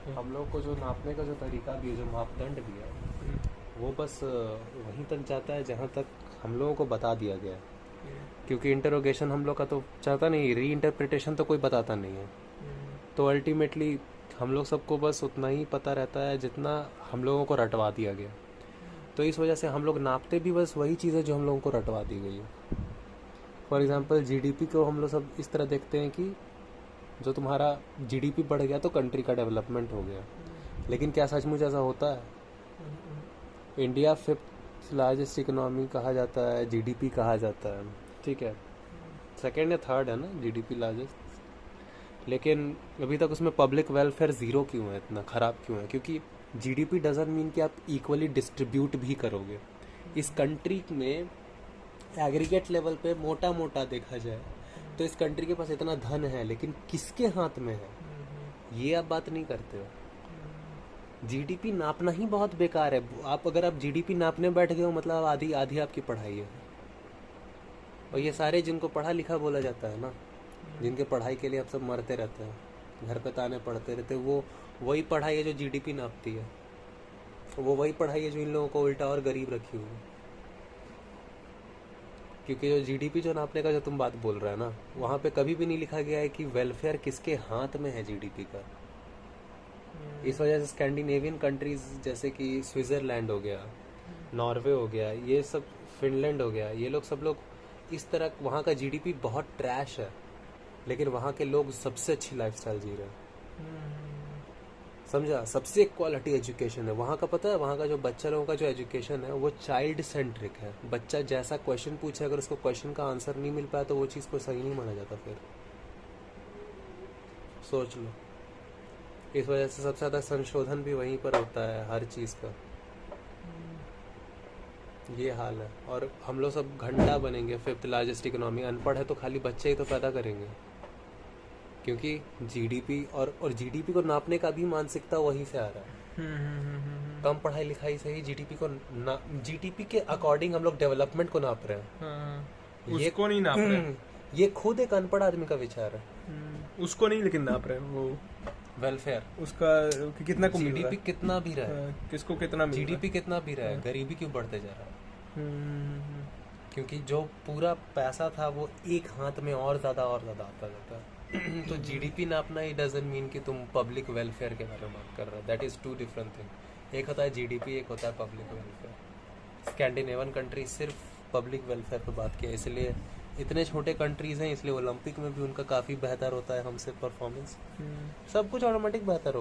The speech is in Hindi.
हम लोग को जो नापने का जो तरीका भी है, जो मापदंड भी है, वो बस वहीं तक जाता है जहाँ तक हम लोगों को बता दिया गया है। क्योंकि इंटरोगेशन हम लोग का तो चाहता नहीं, री इंटरप्रिटेशन तो कोई बताता नहीं है। तो अल्टीमेटली हम लोग सबको बस उतना ही पता रहता है जितना हम लोगों को रटवा दिया गया। तो इस वजह से हम लोग नापते भी बस वही चीज़ है जो हम लोगों को रटवा दी गई है। फॉर एग्जांपल जीडीपी को हम लोग सब इस तरह देखते हैं कि जो तुम्हारा जीडीपी बढ़ गया तो कंट्री का डेवलपमेंट हो गया। लेकिन क्या सचमुच ऐसा होता है? इंडिया फिफ्थ लार्जेस्ट इकोनॉमी कहा जाता है, जीडीपी कहा जाता है, ठीक है, सेकेंड या थर्ड है ना जीडीपी लार्जेस्ट। लेकिन अभी तक उसमें पब्लिक वेलफेयर ज़ीरो क्यों है, इतना ख़राब क्यों है? क्योंकि जीडीपी डजंट मीन कि आप इक्वली डिस्ट्रीब्यूट भी करोगे। इस कंट्री में एग्रीगेट लेवल पे मोटा मोटा देखा जाए तो इस कंट्री के पास इतना धन है, लेकिन किसके हाथ में है ये आप बात नहीं करते हो। जीडीपी नापना ही बहुत बेकार है। आप अगर आप जीडीपी नापने बैठ गए हो मतलब आधी आधी आपकी पढ़ाई है। और ये सारे जिनको पढ़ा लिखा बोला जाता है ना, जिनके पढ़ाई के लिए आप सब मरते रहते हैं, घर पे ताने पढ़ते रहते, वो वही पढ़ाई है जो जीडीपी नापती है। वो वही पढ़ाई है जो इन लोगों को उल्टा और गरीब रखी हुई है। क्योंकि जो जीडीपी जो नापने का जो तुम बात बोल रहे हो ना, वहाँ पे कभी भी नहीं लिखा गया है कि वेलफेयर किसके हाथ में है जीडीपी का। इस वजह से स्कैंडिनेवियन कंट्रीज जैसे कि स्विट्ज़रलैंड हो गया, नॉर्वे हो गया, ये सब, फिनलैंड हो गया, ये लोग सब लोग इस तरह, वहाँ का जीडीपी बहुत ट्रैश है, लेकिन वहाँ के लोग सबसे अच्छी लाइफस्टाइल जी रहे हैं। समझा? सबसे क्वालिटी एजुकेशन है वहाँ का। पता है वहाँ का जो बच्चा लोगों का जो एजुकेशन है वो चाइल्ड सेंट्रिक है। बच्चा जैसा क्वेश्चन पूछे, अगर उसको क्वेश्चन का आंसर नहीं मिल पाया तो वो चीज़ को सही नहीं माना जाता। फिर सोच लो, इस वजह से सबसे ज़्यादा संशोधन भी वहीं पर होता है हर चीज़ का। ये हाल है। और हम लोग सब घंटा बनेंगे फिफ्थ लार्जेस्ट इकोनॉमी, अनपढ़ है तो खाली बच्चे ही तो पैदा करेंगे। क्योंकि जीडीपी और जीडीपी को नापने का भी मानसिकता वहीं से आ रहा है। कम पढ़ाई लिखाई से ही जीडीपी को जीडीपी के अकॉर्डिंग हम लोग डेवलपमेंट को नाप रहे हैं। ये उसको नहीं नाप रहे। ये खुद एक अनपढ़ आदमी का विचार है। उसको नहीं लेकिन नाप रहे वो वेलफेयर उसका कि कितना को मिल रहा जीडीपी है, कितना भी रहा है, किसको कितना मिल रहा जीडीपी कितना भी रहा है, गरीबी क्यों बढ़ते जा रहा है? है। क्योंकि जो पूरा पैसा था वो एक हाथ में और ज़्यादा आता जाता है। तो जीडीपी नापना ही डजंट मीन कि तुम पब्लिक वेलफेयर के बारे में बात कर रहे हो। That is two different thing. एक होता है जीडीपी, एक होता है पब्लिक वेलफेयर। स्कैंडिनेवियन कंट्री सिर्फ पब्लिक वेलफेयर पर बात किया, इसलिए इतने छोटे कंट्रीज़ हैं, इसलिए ओलंपिक में भी उनका काफ़ी बेहतर होता है हमसे परफॉर्मेंस। सब कुछ ऑटोमेटिक बेहतर